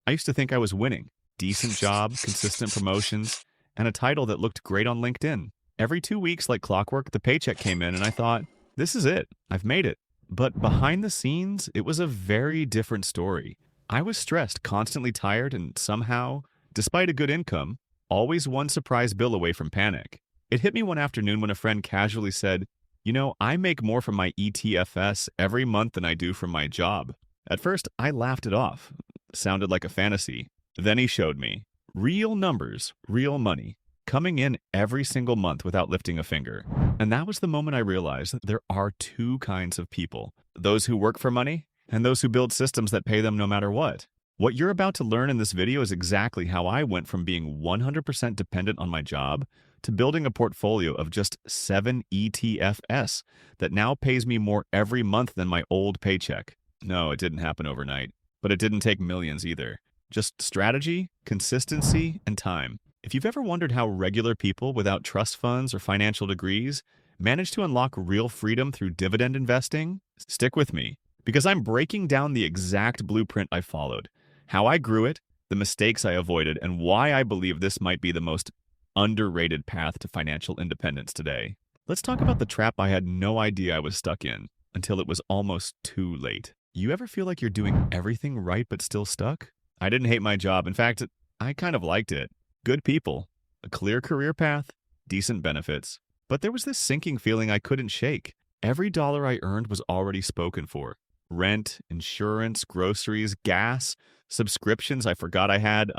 I used to think I was winning. Decent job, consistent promotions, and a title that looked great on LinkedIn. Every 2 weeks, like clockwork, the paycheck came in, and I thought, this is it. I've made it. But behind the scenes, it was a very different story. I was stressed, constantly tired, and somehow, despite a good income, always one surprise bill away from panic. It hit me one afternoon when a friend casually said, I make more from my ETFs every month than I do from my job. At first, I laughed it off. Sounded like a fantasy. Then he showed me. Real numbers, real money, coming in every single month without lifting a finger. And that was the moment I realized that there are two kinds of people. Those who work for money and those who build systems that pay them no matter what. What you're about to learn in this video is exactly how I went from being 100% dependent on my job to building a portfolio of just 7 ETFs that now pays me more every month than my old paycheck. No, it didn't happen overnight, but it didn't take millions either. Just strategy, consistency, and time. If you've ever wondered how regular people without trust funds or financial degrees manage to unlock real freedom through dividend investing, stick with me, because I'm breaking down the exact blueprint I followed, how I grew it, the mistakes I avoided, and why I believe this might be the most underrated path to financial independence today. Let's talk about the trap I had no idea I was stuck in until it was almost too late. You ever feel like you're doing everything right but still stuck? I didn't hate my job. In fact, I kind of liked it. Good people, a clear career path, decent benefits. But there was this sinking feeling I couldn't shake. Every dollar I earned was already spoken for. Rent, insurance, groceries, gas, subscriptions I forgot I had.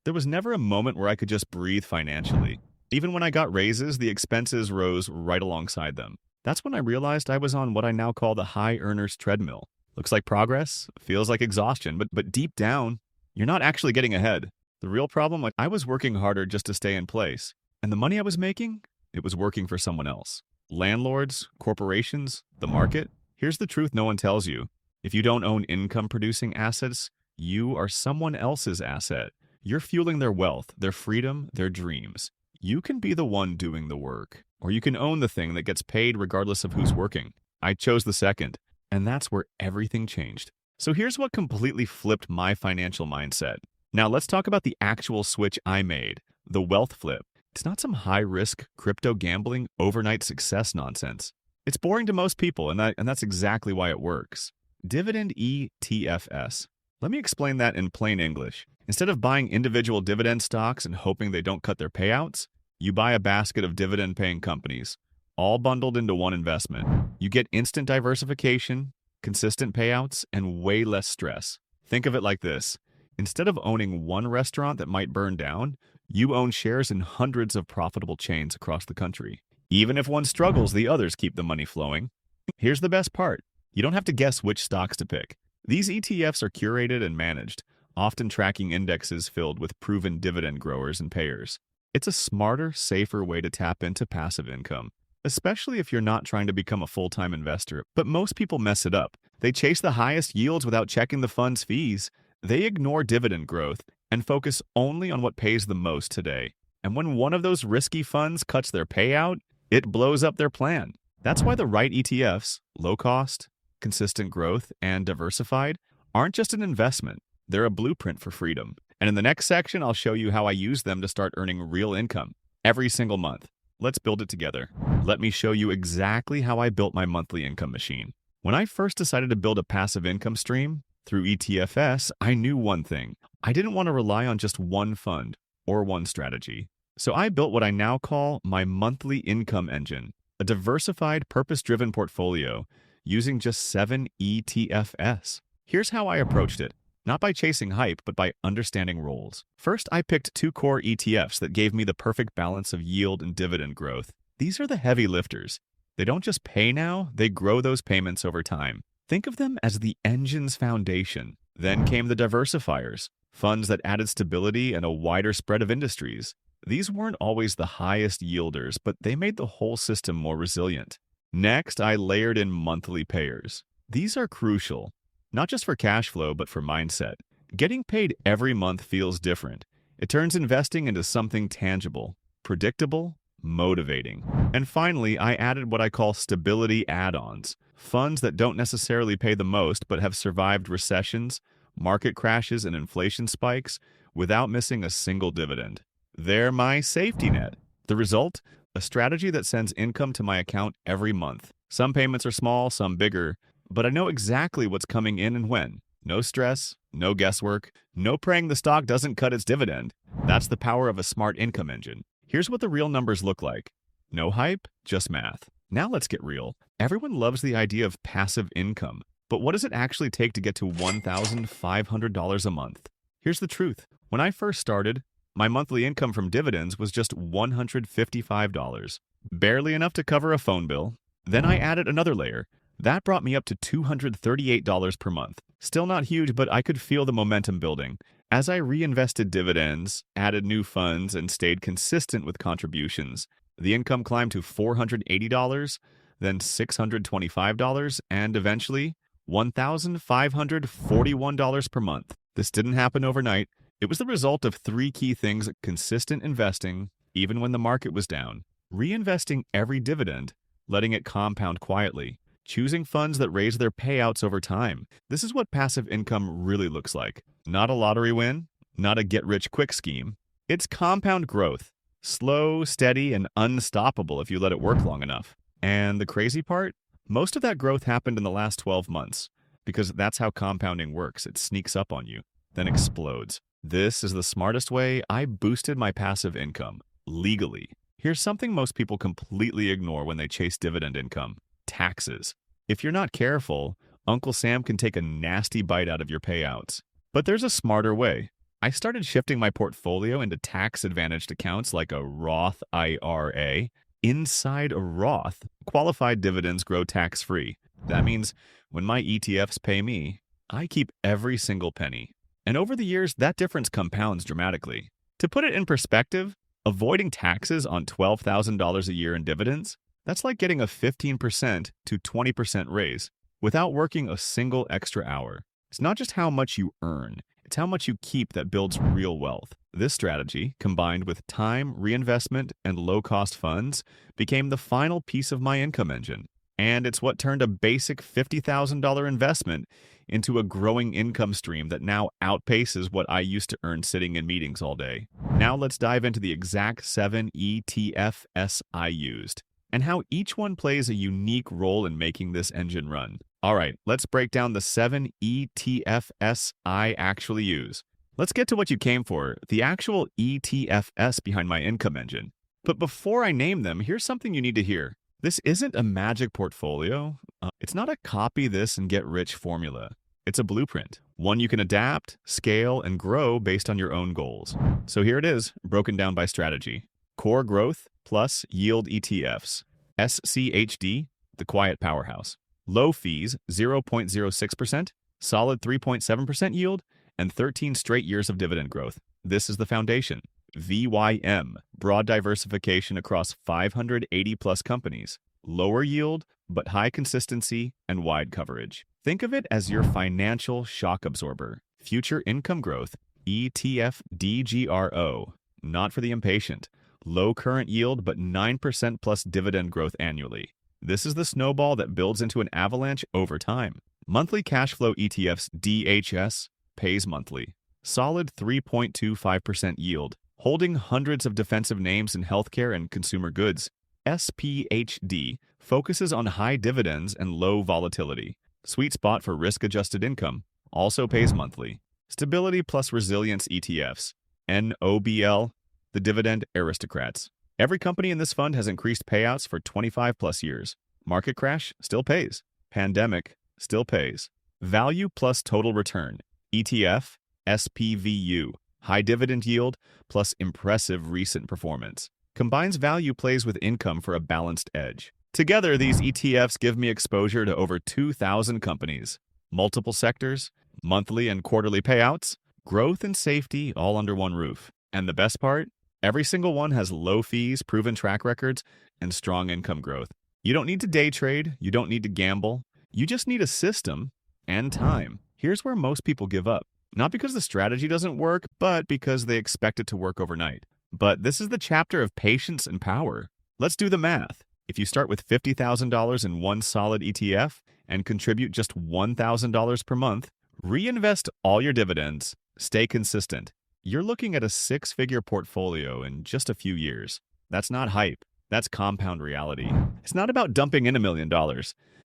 There was never a moment where I could just breathe financially. Even when I got raises, the expenses rose right alongside them. That's when I realized I was on what I now call the high earners treadmill. Looks like progress, feels like exhaustion, but deep down, you're not actually getting ahead. The real problem, I was working harder just to stay in place. And the money I was making, it was working for someone else. Landlords, corporations, the market. Here's the truth no one tells you. If you don't own income-producing assets, you are someone else's asset. You're fueling their wealth, their freedom, their dreams. You can be the one doing the work, or you can own the thing that gets paid regardless of who's working. I chose the second, and that's where everything changed. So here's what completely flipped my financial mindset. Now let's talk about the actual switch I made, the wealth flip. It's not some high-risk crypto gambling overnight success nonsense. It's boring to most people, and that's exactly why it works. Dividend ETFs. Let me explain that in plain English. Instead of buying individual dividend stocks and hoping they don't cut their payouts, you buy a basket of dividend-paying companies, all bundled into one investment. You get instant diversification, consistent payouts, and way less stress. Think of it like this. Instead of owning one restaurant that might burn down, you own shares in hundreds of profitable chains across the country. Even if one struggles, the others keep the money flowing. Here's the best part. You don't have to guess which stocks to pick. These ETFs are curated and managed, often tracking indexes filled with proven dividend growers and payers. It's a smarter, safer way to tap into passive income, especially if you're not trying to become a full-time investor. But most people mess it up. They chase the highest yields without checking the fund's fees. They ignore dividend growth and focus only on what pays the most today. And when one of those risky funds cuts their payout, it blows up their plan. That's why the right ETFs, low cost, consistent growth, and diversified, aren't just an investment. They're a blueprint for freedom. And in the next section, I'll show you how I use them to start earning real income every single month. Let's build it together. Let me show you exactly how I built my monthly income machine. When I first decided to build a passive income stream through ETFs, I knew one thing. I didn't want to rely on just one fund or one strategy. So I built what I now call my monthly income engine, a diversified, purpose-driven portfolio using just 7 ETFs. Here's how I approached it. Not by chasing hype, but by understanding roles. First, I picked 2 core ETFs that gave me the perfect balance of yield and dividend growth. These are the heavy lifters. They don't just pay now, they grow those payments over time. Think of them as the engine's foundation. Then came the diversifiers, funds that added stability and a wider spread of industries. These weren't always the highest yielders, but they made the whole system more resilient. Next, I layered in monthly payers. These are crucial, not just for cash flow, but for mindset. Getting paid every month feels different. It turns investing into something tangible, predictable, motivating. And finally, I added what I call stability add-ons, funds that don't necessarily pay the most but have survived recessions, market crashes, and inflation spikes without missing a single dividend. They're my safety net. The result? A strategy that sends income to my account every month. Some payments are small, some bigger, but I know exactly what's coming in and when. No stress, no guesswork, no praying the stock doesn't cut its dividend. That's the power of a smart income engine. Here's what the real numbers look like. No hype, just math. Now let's get real. Everyone loves the idea of passive income, but what does it actually take to get to $1,500 a month? Here's the truth. When I first started, my monthly income from dividends was just $155, barely enough to cover a phone bill. Then I added another layer. That brought me up to $238 per month. Still not huge, but I could feel the momentum building. As I reinvested dividends, added new funds, and stayed consistent with contributions, the income climbed to $480, then $625, and eventually $1,541 per month. This didn't happen overnight. It was the result of three key things: consistent investing, even when the market was down, reinvesting every dividend, letting it compound quietly, choosing funds that raise their payouts over time. This is what passive income really looks like. Not a lottery win, not a get-rich-quick scheme. It's compound growth. Slow, steady, and unstoppable if you let it work long enough. And the crazy part? Most of that growth happened in the last 12 months, because that's how compounding works. It sneaks up on you, then explodes. This is the smartest way I boosted my passive income, legally. Here's something most people completely ignore when they chase dividend income: taxes. If you're not careful, Uncle Sam can take a nasty bite out of your payouts. But there's a smarter way. I started shifting my portfolio into tax-advantaged accounts like a Roth IRA. Inside a Roth, qualified dividends grow tax-free. That means when my ETFs pay me, I keep every single penny. And over the years, that difference compounds dramatically. To put it in perspective, avoiding taxes on $12,000 a year in dividends, that's like getting a 15% to 20% raise without working a single extra hour. It's not just how much you earn, it's how much you keep that builds real wealth. This strategy, combined with time, reinvestment, and low-cost funds, became the final piece of my income engine. And it's what turned a basic $50,000 investment into a growing income stream that now outpaces what I used to earn sitting in meetings all day. Now let's dive into the exact 7 ETFs I used, and how each one plays a unique role in making this engine run. All right, let's break down the 7 ETFs I actually use. Let's get to what you came for, the actual ETFs behind my income engine. But before I name them, here's something you need to hear. This isn't a magic portfolio. It's not a copy this and get rich formula. It's a blueprint, one you can adapt, scale, and grow based on your own goals. So here it is, broken down by strategy. Core growth plus yield ETFs. SCHD, the quiet powerhouse. Low fees, 0.06%, solid 3.7% yield, and 13 straight years of dividend growth. This is the foundation. VYM, broad diversification across 580 plus companies. Lower yield, but high consistency and wide coverage. Think of it as your financial shock absorber. Future income growth, ETFDGRO, not for the impatient. Low current yield, but 9% plus dividend growth annually. This is the snowball that builds into an avalanche over time. Monthly cash flow ETFs DHS pays monthly. Solid 3.25% yield, holding hundreds of defensive names in healthcare and consumer goods. SPHD focuses on high dividends and low volatility. Sweet spot for risk-adjusted income, also pays monthly. Stability plus resilience ETFs. NOBL, the dividend aristocrats. Every company in this fund has increased payouts for 25 plus years. Market crash still pays. Pandemic still pays. Value plus total return. ETF SPVU. High dividend yield plus impressive recent performance. Combines value plays with income for a balanced edge. Together, these ETFs give me exposure to over 2,000 companies. Multiple sectors, monthly and quarterly payouts, growth and safety all under one roof. And the best part? Every single one has low fees, proven track records, and strong income growth. You don't need to day trade, you don't need to gamble. You just need a system and time. Here's where most people give up. Not because the strategy doesn't work, but because they expect it to work overnight. But this is the chapter of patience and power. Let's do the math. If you start with $50,000 in one solid ETF and contribute just $1,000 per month, Reinvest all your dividends. Stay consistent. You're looking at a six-figure portfolio in just a few years. That's not hype. That's compound reality. It's not about dumping in $1 million.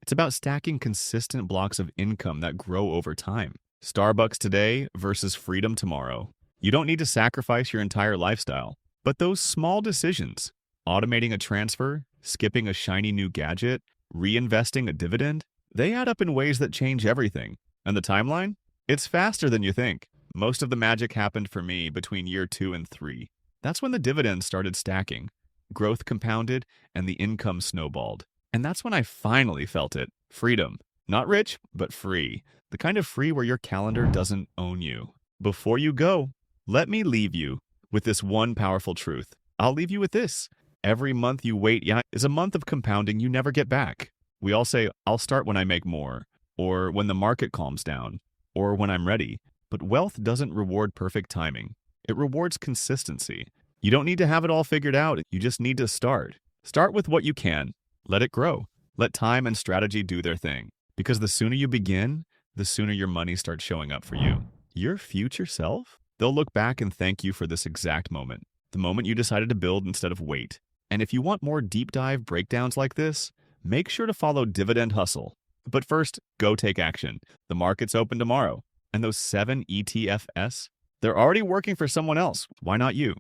It's about stacking consistent blocks of income that grow over time. Starbucks today versus freedom tomorrow. You don't need to sacrifice your entire lifestyle. But those small decisions, automating a transfer, skipping a shiny new gadget, reinvesting a dividend, they add up in ways that change everything. And the timeline? It's faster than you think. Most of the magic happened for me between year 2 and 3. That's when the dividends started stacking. Growth compounded and the income snowballed. And that's when I finally felt it. Freedom. Not rich, but free. The kind of free where your calendar doesn't own you. Before you go, let me leave you with this one powerful truth. I'll leave you with this. Every month you wait is a month of compounding you never get back. We all say, I'll start when I make more, or when the market calms down, or when I'm ready. But wealth doesn't reward perfect timing. It rewards consistency. You don't need to have it all figured out. You just need to start. Start with what you can. Let it grow. Let time and strategy do their thing. Because the sooner you begin, the sooner your money starts showing up for you. Your future self? They'll look back and thank you for this exact moment. The moment you decided to build instead of wait. And if you want more deep dive breakdowns like this, make sure to follow Dividend Hustle. But first, go take action. The market's open tomorrow. And those 7 ETFs, they're already working for someone else. Why not you?